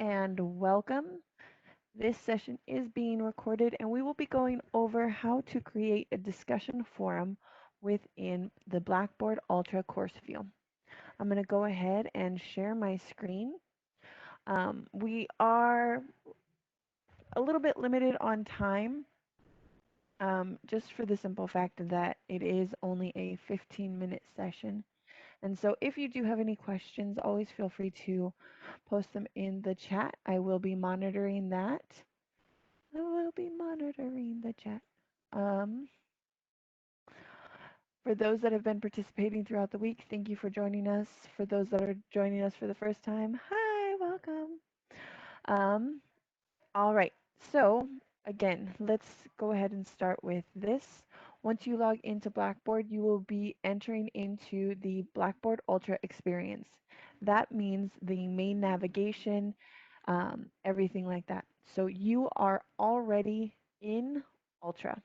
and welcome. This session is being recorded and we will be going over how to create a discussion forum within the Blackboard Ultra course view. I'm going to go ahead and share my screen. We are a little bit limited on time, just for the simple fact that it is only a 15-minute session. And so if you do have any questions, always feel free to post them in the chat. I will be monitoring that. I will be monitoring the chat. Um, for those that have been participating throughout the week, thank you for joining us. For those that are joining us for the first time, hi, welcome. Um, all right, so again, let's go ahead and start with this. Once you log into Blackboard, you will be entering into the Blackboard Ultra experience. That means the main navigation, everything like that. So you are already in Ultra.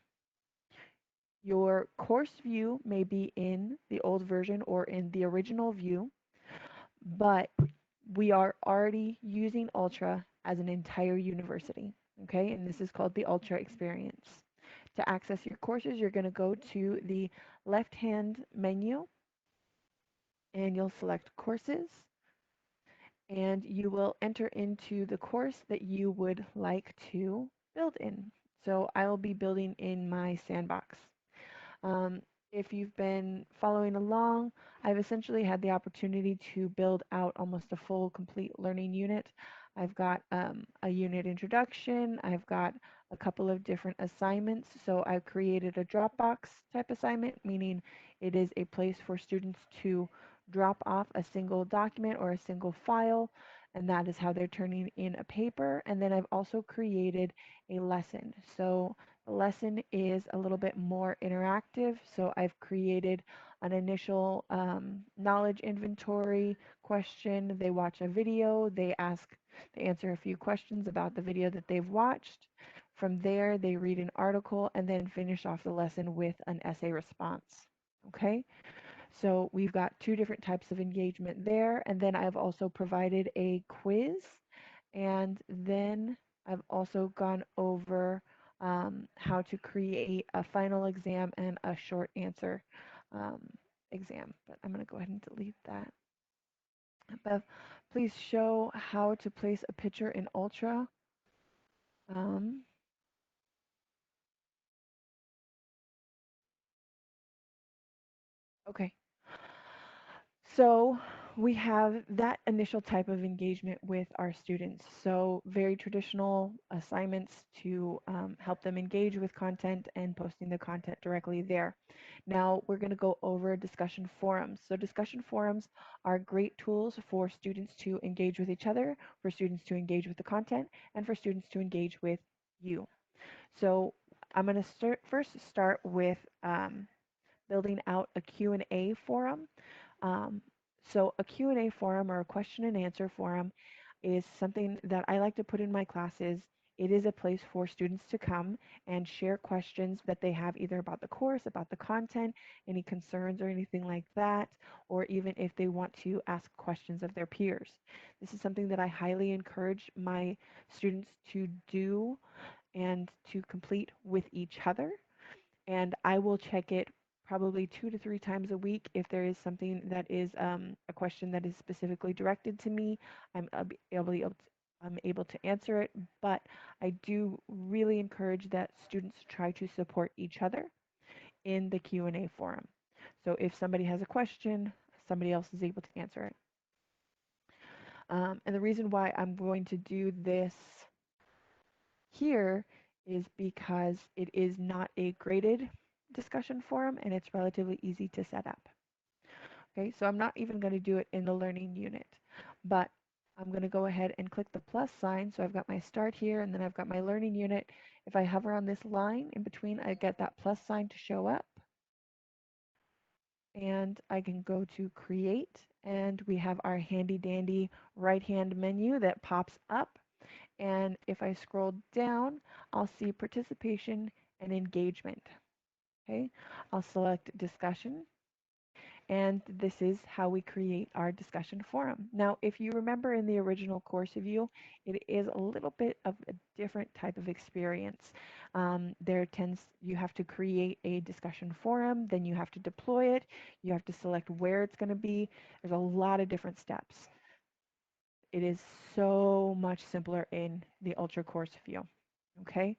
Your course view may be in the old version or in the original view, but we are already using Ultra as an entire university, okay? And this is called the Ultra experience. To access your courses, you're going to go to the left-hand menu and you'll select courses and you will enter into the course that you would like to build in. So I will be building in my sandbox. Um, if you've been following along, I've essentially had the opportunity to build out almost a full complete learning unit. I've got a unit introduction, I've got a couple of different assignments. So I've created a Dropbox type assignment, meaning it is a place for students to drop off a single document or a single file, and that is how they're turning in a paper. And then I've also created a lesson. So the lesson is a little bit more interactive, so I've created an initial knowledge inventory question. They watch a video, they answer a few questions about the video that they've watched. From there, they read an article and then finish off the lesson with an essay response. Okay, so we've got two different types of engagement there, and then I've also provided a quiz, and then I've also gone over how to create a final exam and a short answer um, exam. But I'm going to go ahead and delete that. Bev, please show how to place a picture in Ultra. Um, okay. So we have that initial type of engagement with our students. So very traditional assignments to help them engage with content and posting the content directly there. Now we're going to go over discussion forums. So discussion forums are great tools for students to engage with each other, for students to engage with the content, and for students to engage with you. So I'm going to first start with building out a Q&A forum. Um, so a Q&A forum or a question and answer forum is something that I like to put in my classes. It is a place for students to come and share questions that they have either about the course, about the content, any concerns or anything like that, or even if they want to ask questions of their peers. This is something that I highly encourage my students to do and to complete with each other, and I will check it probably 2 to 3 times a week. If there is something that is a question that is specifically directed to me, I'm able to answer it. But I do really encourage that students try to support each other in the Q&A forum. So if somebody has a question, somebody else is able to answer it. And the reason why I'm going to do this here is because it is not a graded discussion forum and it's relatively easy to set up. Okay, so I'm not even going to do it in the learning unit, but I'm going to go ahead and click the plus sign. So I've got my start here and then I've got my learning unit. If I hover on this line in between, I get that plus sign to show up, and I can go to create, and we have our handy dandy right hand menu that pops up. And if I scroll down, I'll see participation and engagement. Okay, I'll select discussion, And this is how we create our discussion forum. Now, if you remember in the original course review, it is a little bit of a different type of experience. You have to create a discussion forum, then you have to deploy it, you have to select where it's going to be. There's a lot of different steps. It is so much simpler in the Ultra course view. Okay,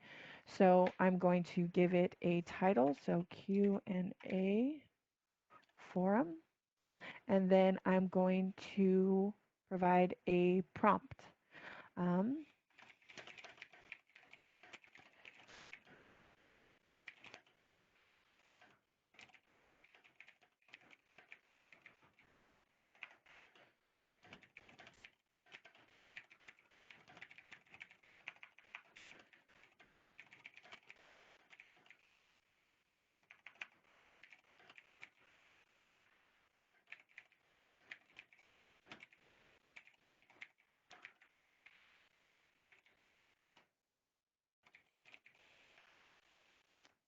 so I'm going to give it a title, so Q&A forum, and then I'm going to provide a prompt. Um,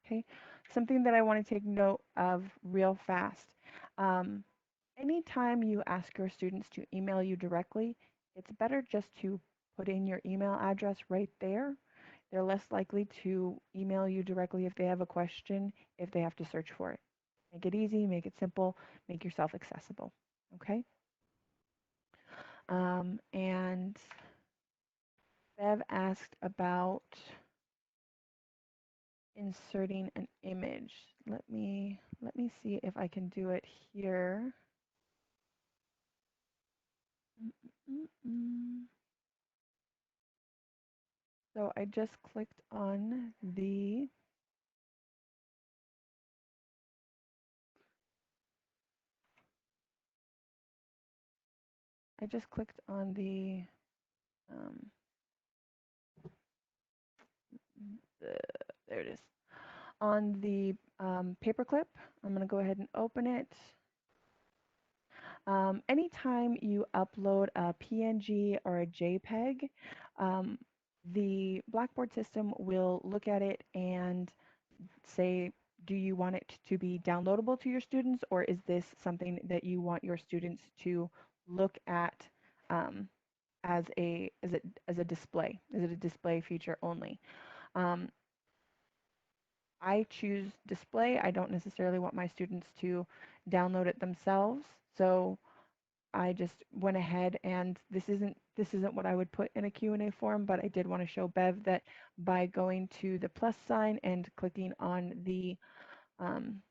okay, something that I want to take note of real fast. Um, Anytime you ask your students to email you directly, it's better just to put in your email address right there. They're less likely to email you directly if they have a question, if they have to search for it. Make it easy, make it simple, make yourself accessible. Okay? And Bev asked about inserting an image. Let me see if I can do it here. Mm-mm-mm. So I just clicked on the um, there it is, on the paperclip. I'm going to go ahead and open it. Anytime you upload a PNG or a JPEG, um, the Blackboard system will look at it and say, do you want it to be downloadable to your students, or is this something that you want your students to look at um, as a display? Is it a display feature only? Um, I choose display. I don't necessarily want my students to download it themselves. So I just went ahead, and this isn't what I would put in a Q&A form, but I did want to show Bev that by going to the plus sign and clicking on the um,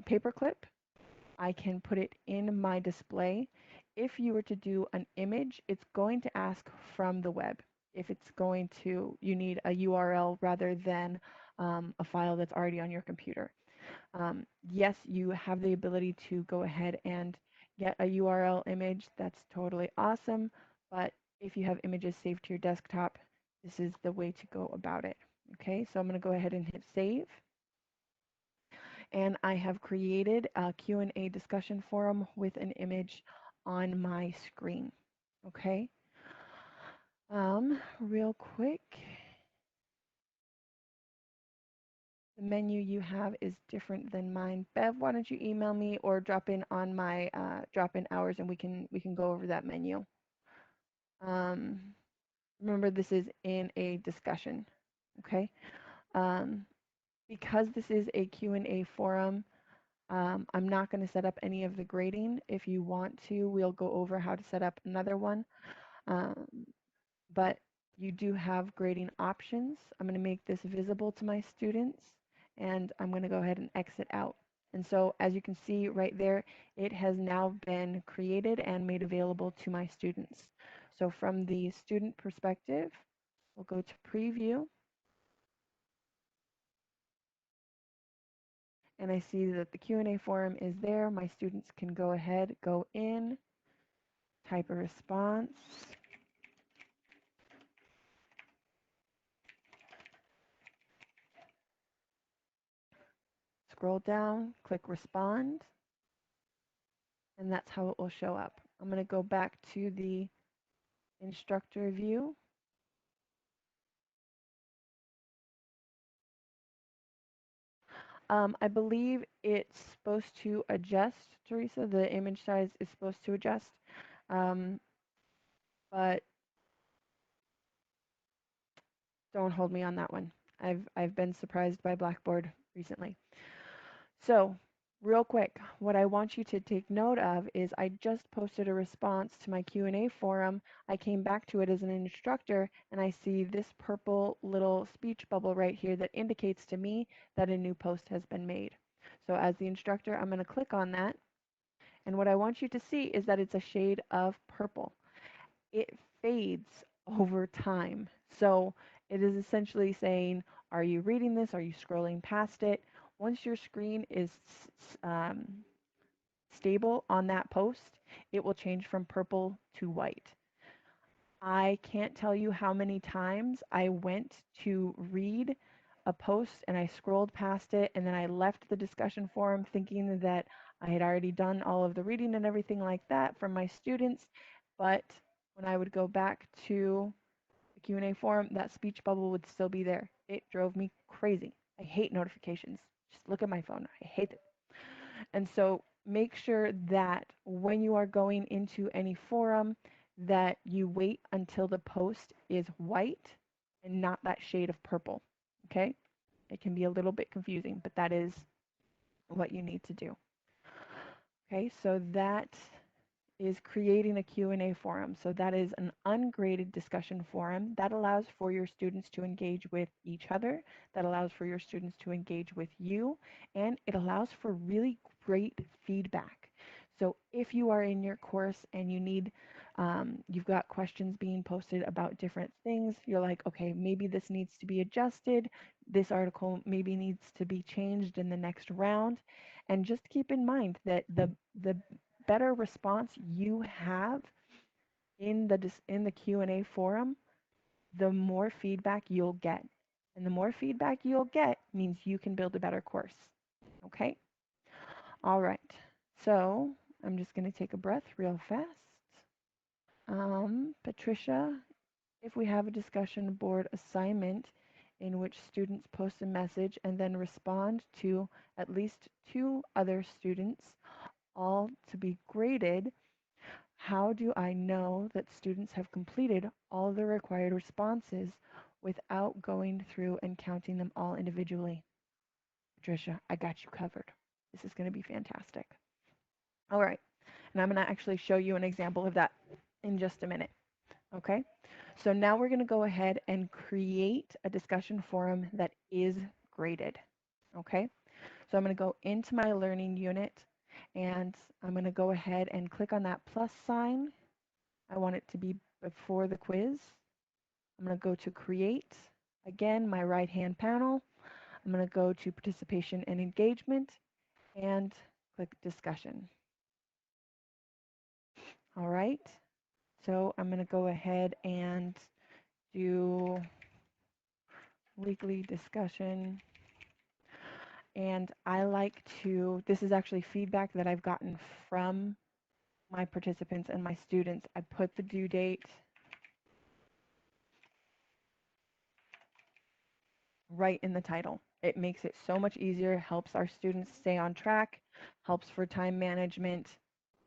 paperclip, I can put it in my display. If you were to do an image, it's going to ask from the web. If it's going to, you need a URL rather than a file that's already on your computer. Yes, you have the ability to go ahead and get a URL image. That's totally awesome. But if you have images saved to your desktop, this is the way to go about it. Okay, so I'm going to go ahead and hit save. And I have created a Q&A discussion forum with an image on my screen. Okay, real quick, the menu you have is different than mine. Bev, why don't you email me or drop in on my drop-in hours, and we can go over that menu. Um, Remember, this is in a discussion. Okay, um, because this is a Q&A forum, I'm not going to set up any of the grading. If you want to, we'll go over how to set up another one. Um, but you do have grading options. I'm going to make this visible to my students, and I'm going to go ahead and exit out. And so as you can see right there, it has now been created and made available to my students. So from the student perspective, we'll go to preview, and I see that the Q&A forum is there. My students can go ahead, go in, type a response, scroll down, click respond, and that's how it will show up. I'm going to go back to the instructor view. I believe it's supposed to adjust, Teresa. The image size is supposed to adjust. Um, but don't hold me on that one. I've been surprised by Blackboard recently. So, real quick, what I want you to take note of is I just posted a response to my Q&A forum. I came back to it as an instructor and I see this purple little speech bubble right here that indicates to me that a new post has been made. So as the instructor, I'm going to click on that. And what I want you to see is that it's a shade of purple. It fades over time. So it is essentially saying, are you reading this? Are you scrolling past it? Once your screen is um, stable on that post, it will change from purple to white. I can't tell you how many times I went to read a post and I scrolled past it and then I left the discussion forum thinking that I had already done all of the reading and everything like that for my students. But when I would go back to the Q&A forum, that speech bubble would still be there. It drove me crazy. I hate notifications. Just look at my phone. I hate it. And so make sure that when you are going into any forum that you wait until the post is white and not that shade of purple. Okay? It can be a little bit confusing, but that is what you need to do. Okay, so that is creating a Q&A forum. So that is an ungraded discussion forum that allows for your students to engage with each other, that allows for your students to engage with you, and it allows for really great feedback. So if you are in your course and you need, you've got questions being posted about different things, you're like, okay, maybe this needs to be adjusted, this article maybe needs to be changed in the next round. And just keep in mind that the better response you have in the Q&A forum, the more feedback you'll get. And the more feedback you'll get means you can build a better course. Okay? All right. So I'm just going to take a breath real fast. Patricia, if we have a discussion board assignment in which students post a message and then respond to at least 2 other students, all to be graded, how do I know that students have completed all the required responses without going through and counting them all individually? Patricia, I got you covered. This is going to be fantastic. All right, and I'm going to actually show you an example of that in just a minute. Okay, so now we're going to go ahead and create a discussion forum that is graded. Okay, so I'm going to go into my learning unit and I'm going to go ahead and click on that plus sign. I want it to be before the quiz. I'm going to go to create. Again, my right hand panel. I'm going to go to participation and engagement and click discussion. All right, so I'm going to go ahead and do weekly discussion. And I like to, this is actually feedback that I've gotten from my participants and my students. I put the due date right in the title. It makes it so much easier, helps our students stay on track, helps for time management,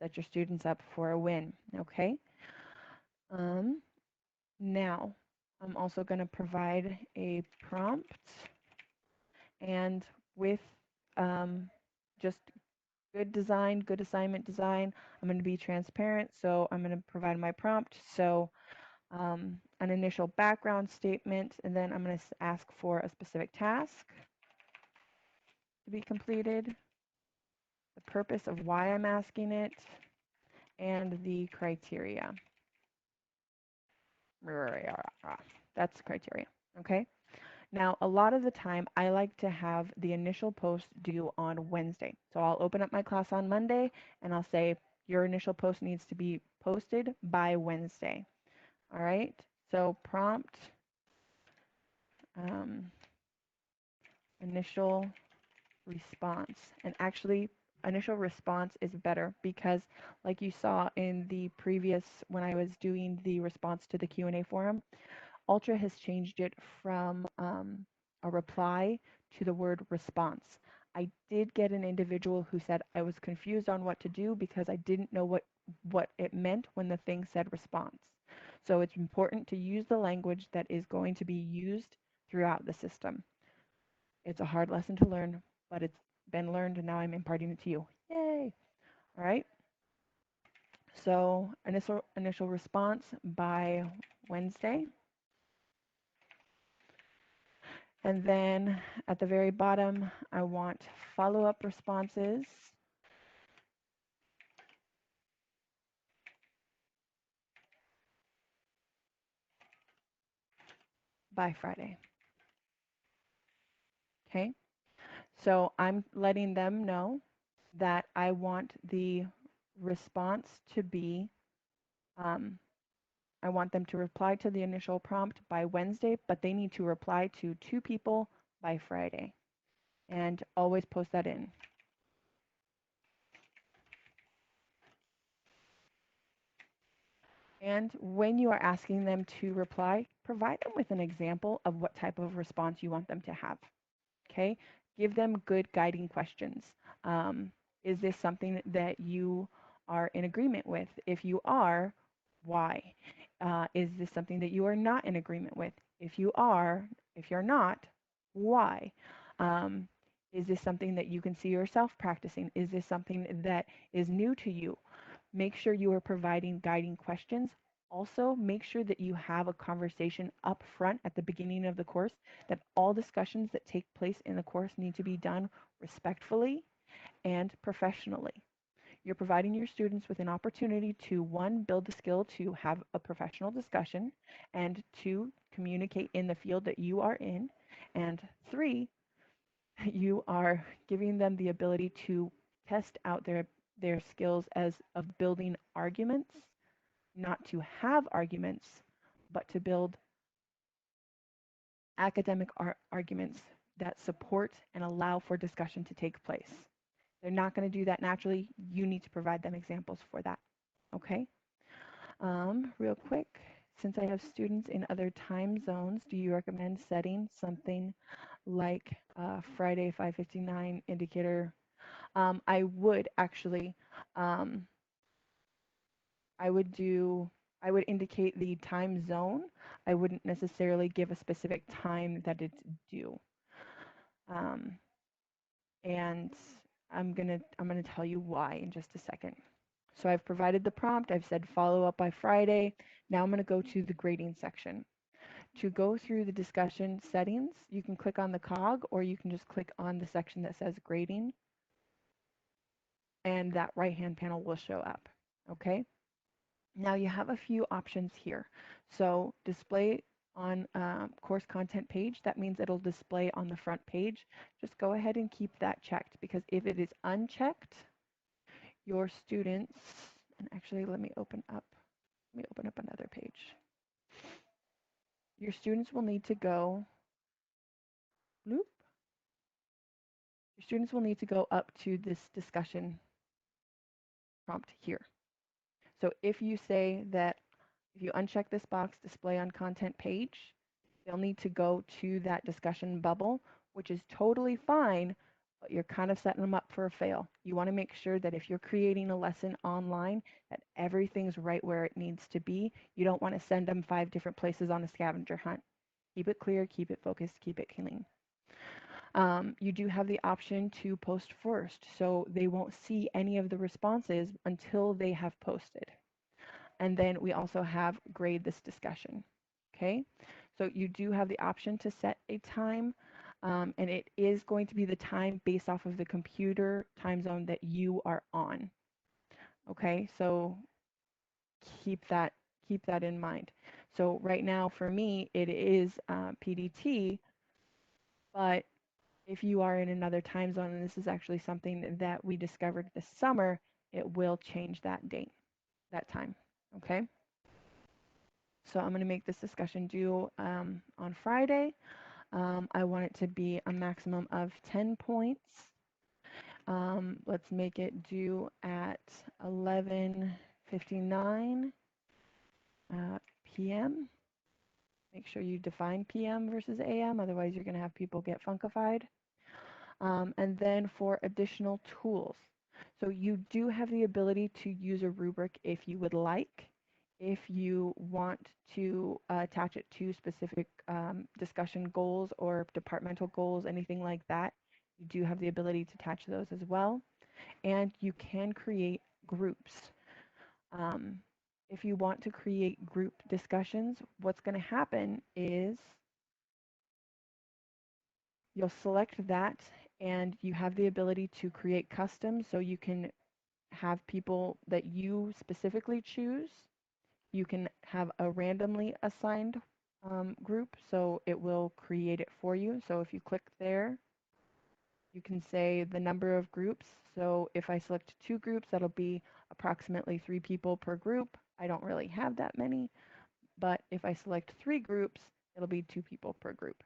set your students up for a win, okay? Now, I'm also going to provide a prompt, and with just good design, good assignment design, I'm going to be transparent, so I'm going to provide my prompt. So an initial background statement, and then I'm going to ask for a specific task to be completed, the purpose of why I'm asking it, and the criteria. That's the criteria, okay? Now, a lot of the time, I like to have the initial post due on Wednesday. So I'll open up my class on Monday, and I'll say, your initial post needs to be posted by Wednesday. All right, so prompt, initial response. And actually, initial response is better because like you saw in the previous, when I was doing the response to the Q&A forum, Ultra has changed it from a reply to the word response. I did get an individual who said I was confused on what to do because I didn't know what it meant when the thing said response. So it's important to use the language that is going to be used throughout the system. It's a hard lesson to learn, but it's been learned and now I'm imparting it to you. Yay! All right. So initial response by Wednesday. And then at the very bottom, I want follow-up responses by Friday. Okay. So I'm letting them know that I want the response to be, I want them to reply to the initial prompt by Wednesday, but they need to reply to 2 people by Friday. And always post that in. And when you are asking them to reply, provide them with an example of what type of response you want them to have. Okay, give them good guiding questions. Is this something that you are in agreement with? If you are, why? Is this something that you are not in agreement with? If you are, if you're not, why? Is this something that you can see yourself practicing? Is this something that is new to you? Make sure you are providing guiding questions. Also, make sure that you have a conversation up front at the beginning of the course, that all discussions that take place in the course need to be done respectfully and professionally. You're providing your students with an opportunity to, one, build the skill to have a professional discussion, and two, communicate in the field that you are in, and three, you are giving them the ability to test out their skills as of building arguments, not to have arguments, but to build academic arguments that support and allow for discussion to take place. They're not going to do that naturally. You need to provide them examples for that. Okay. Real quick, since I have students in other time zones, do you recommend setting something like Friday 5:59 indicator? I would actually. Um, I would do. I would indicate the time zone. I wouldn't necessarily give a specific time that it's due. Um, and I'm gonna tell you why in just a second. So I've provided the prompt. I've said follow up by Friday. Now I'm going to go to the grading section. To go through the discussion settings, you can click on the cog or you can just click on the section that says grading and that right-hand panel will show up. Okay. Now you have a few options here. So display on course content page, that means it'll display on the front page. Just go ahead and keep that checked because if it is unchecked, your students, and actually let me open up another page. Your students will need to go, bloop, your students will need to go up to this discussion prompt here. So if you say that, if you uncheck this box, display on content page, they'll need to go to that discussion bubble, which is totally fine, but you're kind of setting them up for a fail. You want to make sure that if you're creating a lesson online, that everything's right where it needs to be. You don't want to send them 5 different places on a scavenger hunt. Keep it clear, keep it focused, keep it clean. You do have the option to post first, so they won't see any of the responses until they have posted. And then we also have grade this discussion. Okay, so you do have the option to set a time, and it is going to be the time based off of the computer time zone that you are on. Okay, so keep that in mind. So right now for me, it is PDT, but if you are in another time zone, and this is actually something that we discovered this summer, it will change that date, that time. Okay. So I'm going to make this discussion due on Friday. I want it to be a maximum of 10 points. Let's make it due at 11:59 p.m. Make sure you define p.m. versus a.m. Otherwise, you're going to have people get funkified. And then for additional tools. So you do have the ability to use a rubric if you would like. If you want to attach it to specific discussion goals or departmental goals, anything like that, you do have the ability to attach those as well. And you can create groups. Um, if you want to create group discussions, what's going to happen is you'll select that and you have the ability to create custom, so you can have people that you specifically choose. You can have a randomly assigned group, so it will create it for you. So if you click there, you can say the number of groups. So if I select 2 groups, that'll be approximately 3 people per group. I don't really have that many, but if I select 3 groups, it'll be 2 people per group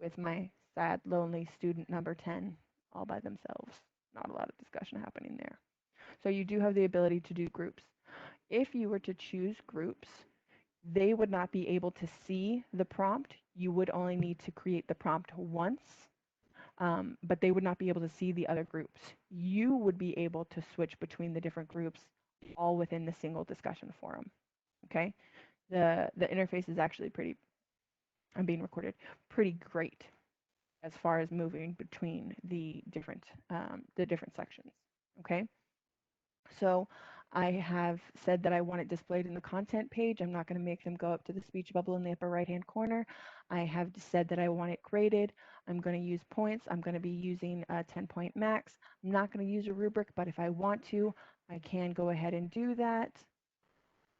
with my sad, lonely student number 10 all by themselves. Not a lot of discussion happening there. So you do have the ability to do groups. If you were to choose groups, they would not be able to see the prompt. You would only need to create the prompt once, but they would not be able to see the other groups. You would be able to switch between the different groups all within the single discussion forum. Okay, the interface is actually pretty, I'm being recorded, pretty great as far as moving between the different sections. Okay, so I have said that I want it displayed in the content page. I'm not going to make them go up to the speech bubble in the upper right hand corner. I have said that I want it graded. I'm going to use points. I'm going to be using a 10-point max. I'm not going to use a rubric, but if I want to, I can go ahead and do that.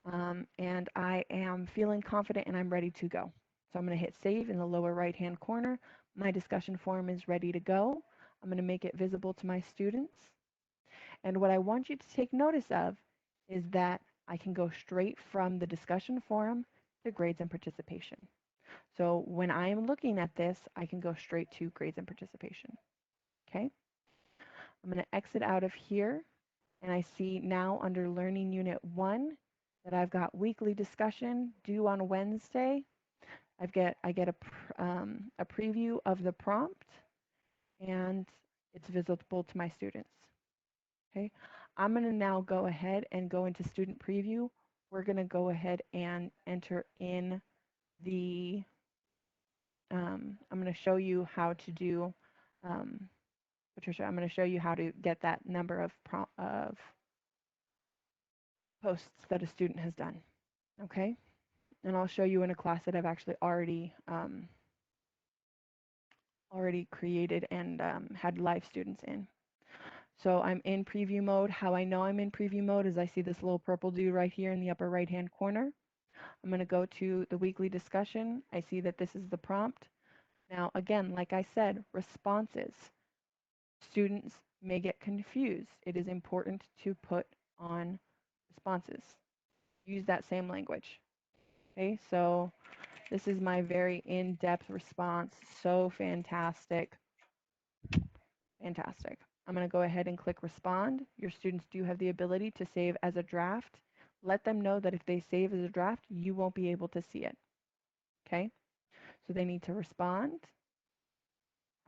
And I am feeling confident and I'm ready to go. So I'm going to hit save in the lower right hand corner. My discussion forum is ready to go. I'm going to make it visible to my students. And what I want you to take notice of is that I can go straight from the discussion forum to grades and participation. So when I am looking at this, I can go straight to grades and participation. Okay, I'm going to exit out of here, and I see now under Learning Unit 1 that I've got weekly discussion due on Wednesday. I get a preview of the prompt, and it's visible to my students. Okay, I'm going to now go ahead and go into student preview. We're going to go ahead and enter in the, I'm going to show you how to do, Patricia, I'm going to show you how to get that number of posts that a student has done. Okay, and I'll show you in a class that I've actually already created and had live students in. So I'm in preview mode. How I know I'm in preview mode is I see this little purple dude right here in the upper right hand corner. I'm going to go to the weekly discussion. I see that this is the prompt. Now, again, like I said, responses. Students may get confused. It is important to put on responses. Use that same language. Okay, so this is my very in-depth response. So fantastic. Fantastic. I'm going to go ahead and click respond. Your students do have the ability to save as a draft. Let them know that if they save as a draft, you won't be able to see it. Okay, so they need to respond.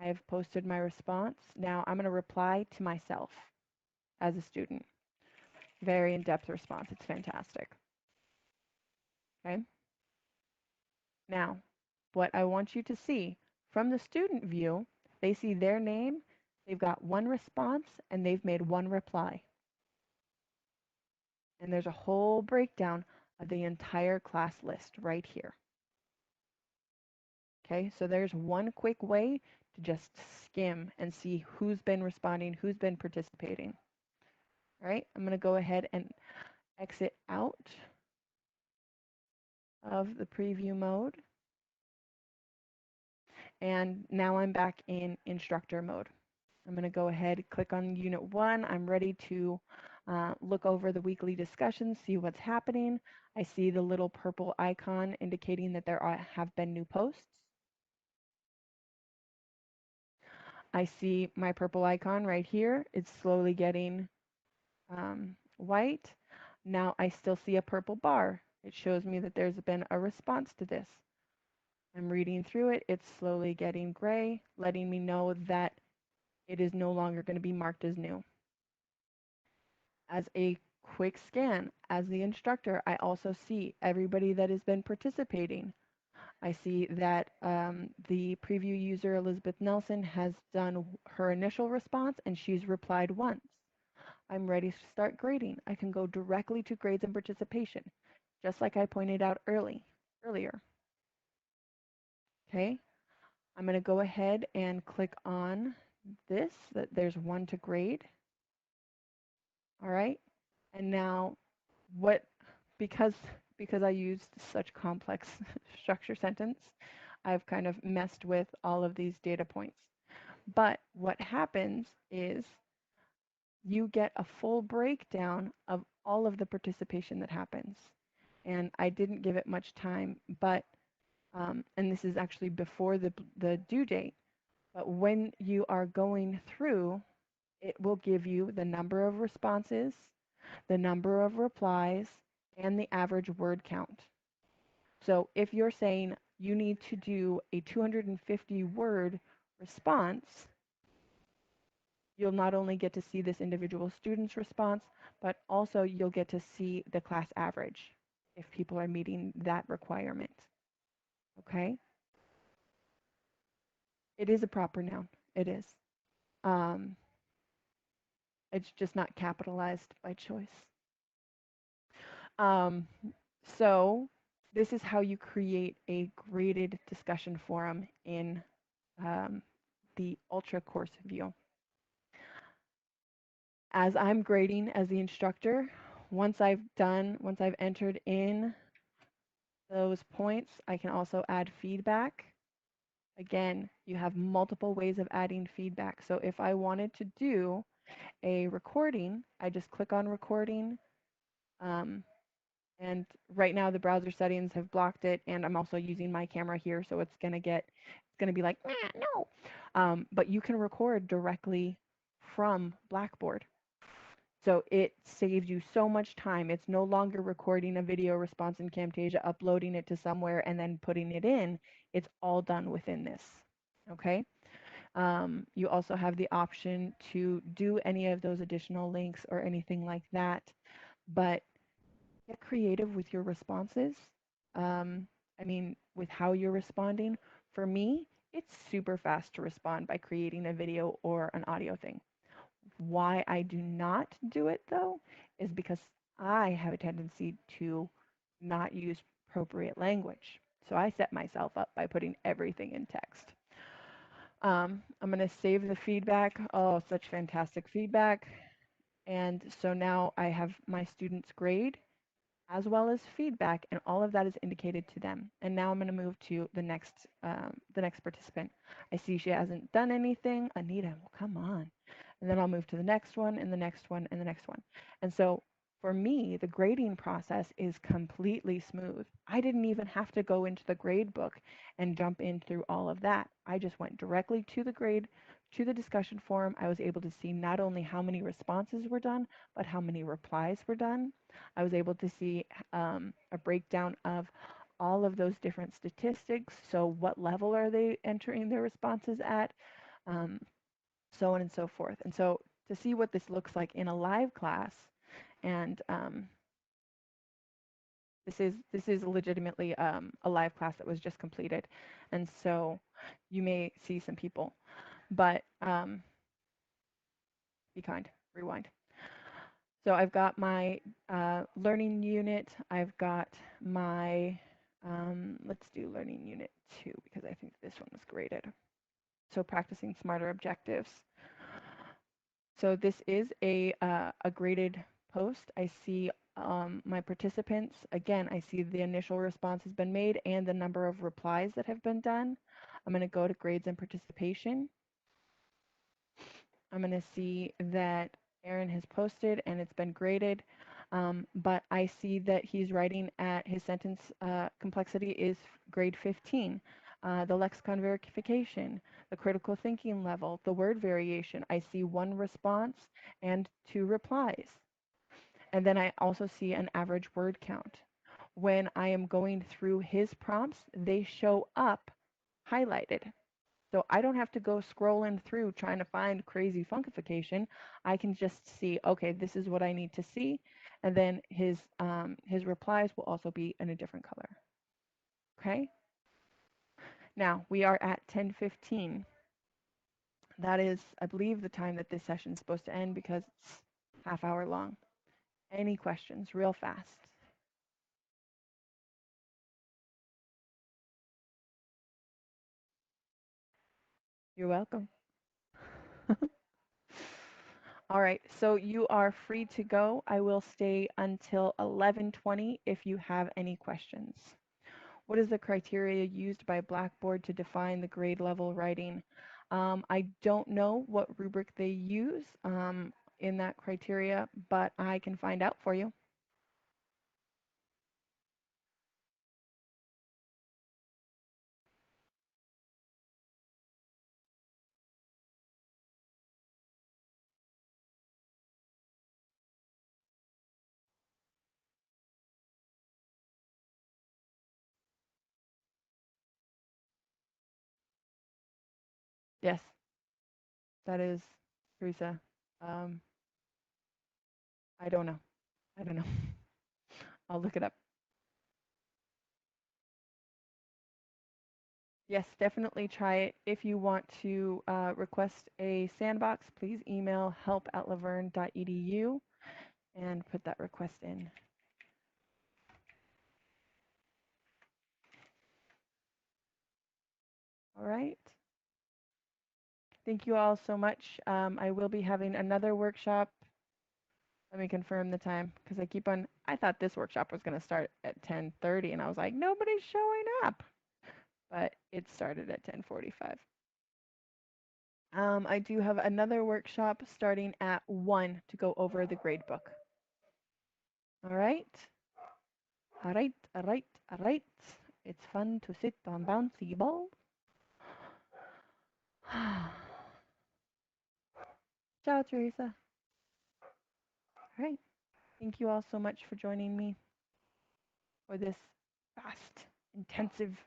I have posted my response. Now I'm going to reply to myself as a student. Very in-depth response. It's fantastic. Okay, now what I want you to see from the student view, they see their name, they've got one response, and they've made one reply. And there's a whole breakdown of the entire class list right here. Okay, so there's one quick way to just skim and see who's been responding, who's been participating. All right, I'm going to go ahead and exit out of the preview mode. And now I'm back in instructor mode. I'm going to go ahead, click on Unit 1. I'm ready to look over the weekly discussions, see what's happening. I see the little purple icon indicating that there have been new posts. I see my purple icon right here. It's slowly getting white. Now I still see a purple bar. It shows me that there's been a response to this. I'm reading through it. It's slowly getting gray, letting me know that it is no longer going to be marked as new. As a quick scan, as the instructor, I also see everybody that has been participating. I see that the preview user, Elizabeth Nelson, has done her initial response and she's replied once. I'm ready to start grading. I can go directly to grades and participation, just like I pointed out earlier. Okay, I'm going to go ahead and click on this, that there's one to grade. All right, and now what, because I used such complex structure sentence, I've kind of messed with all of these data points. But what happens is you get a full breakdown of all of the participation that happens. And I didn't give it much time, but, and this is actually before the due date, but when you are going through, it will give you the number of responses, the number of replies, and the average word count. So if you're saying you need to do a 250 word response, you'll not only get to see this individual student's response, but also you'll get to see the class average if people are meeting that requirement. Okay? It is a proper noun. It is. Um, it's just not capitalized by choice. Um, so this is how you create a graded discussion forum in the Ultra course view. As I'm grading as the instructor, once I've entered in those points, I can also add feedback. Again, you have multiple ways of adding feedback. So if I wanted to do a recording, I just click on recording. And right now the browser settings have blocked it, and I'm also using my camera here, so it's gonna be like, no. But you can record directly from Blackboard. So it saves you so much time. It's no longer recording a video response in Camtasia, uploading it to somewhere, and then putting it in. It's all done within this, okay? You also have the option to do any of those additional links or anything like that, but get creative with your responses. I mean, with how you're responding. For me, it's super fast to respond by creating a video or an audio thing. Why I do not do it though is because I have a tendency to not use appropriate language. So I set myself up by putting everything in text. I'm going to save the feedback. Oh, such fantastic feedback. And so now I have my students' grade as well as feedback, and all of that is indicated to them. And now I'm going to move to the next participant. I see she hasn't done anything. Anita, well, come on. And then I'll move to the next one and the next one and the next one. And so for me, the grading process is completely smooth. I didn't even have to go into the grade book and jump in through all of that. I just went directly to the grade, to the discussion forum. I was able to see not only how many responses were done, but how many replies were done. I was able to see a breakdown of all of those different statistics. So what level are they entering their responses at? So on and so forth. And so to see what this looks like in a live class, and this is legitimately a live class that was just completed. And so you may see some people, but be kind, rewind. So I've got my learning unit. I've got my, let's do learning unit 2 because I think this one was graded. So practicing smarter objectives. So this is a graded post. I see my participants. Again, I see the initial response has been made and the number of replies that have been done. I'm going to go to grades and participation. I'm going to see that Aaron has posted and it's been graded, but I see that he's writing at his sentence complexity is grade 15. The lexicon verification, the critical thinking level, the word variation. I see 1 response and 2 replies. And then I also see an average word count. When I am going through his prompts, they show up highlighted. So I don't have to go scrolling through trying to find crazy funkification. I can just see, okay, this is what I need to see. And then his replies will also be in a different color. Okay. Now we are at 10:15. That is, I believe, the time that this session is supposed to end because it's half hour long. Any questions, real fast? You're welcome. All right, so you are free to go. I will stay until 11:20 if you have any questions. What is the criteria used by Blackboard to define the grade level writing? I don't know what rubric they use in that criteria, but I can find out for you. Yes, that is Teresa. Um, I don't know. I don't know. I'll look it up. Yes, definitely try it. If you want to request a sandbox, please email help@laverne.edu and put that request in. All right. Thank you all so much. I will be having another workshop. Let me confirm the time because I thought this workshop was going to start at 10:30 and I was like, nobody's showing up. But it started at 10:45. I do have another workshop starting at 1 to go over the grade book. All right. All right. All right. All right. It's fun to sit on bouncy balls. Ciao, Teresa. All right. Thank you all so much for joining me for this fast, intensive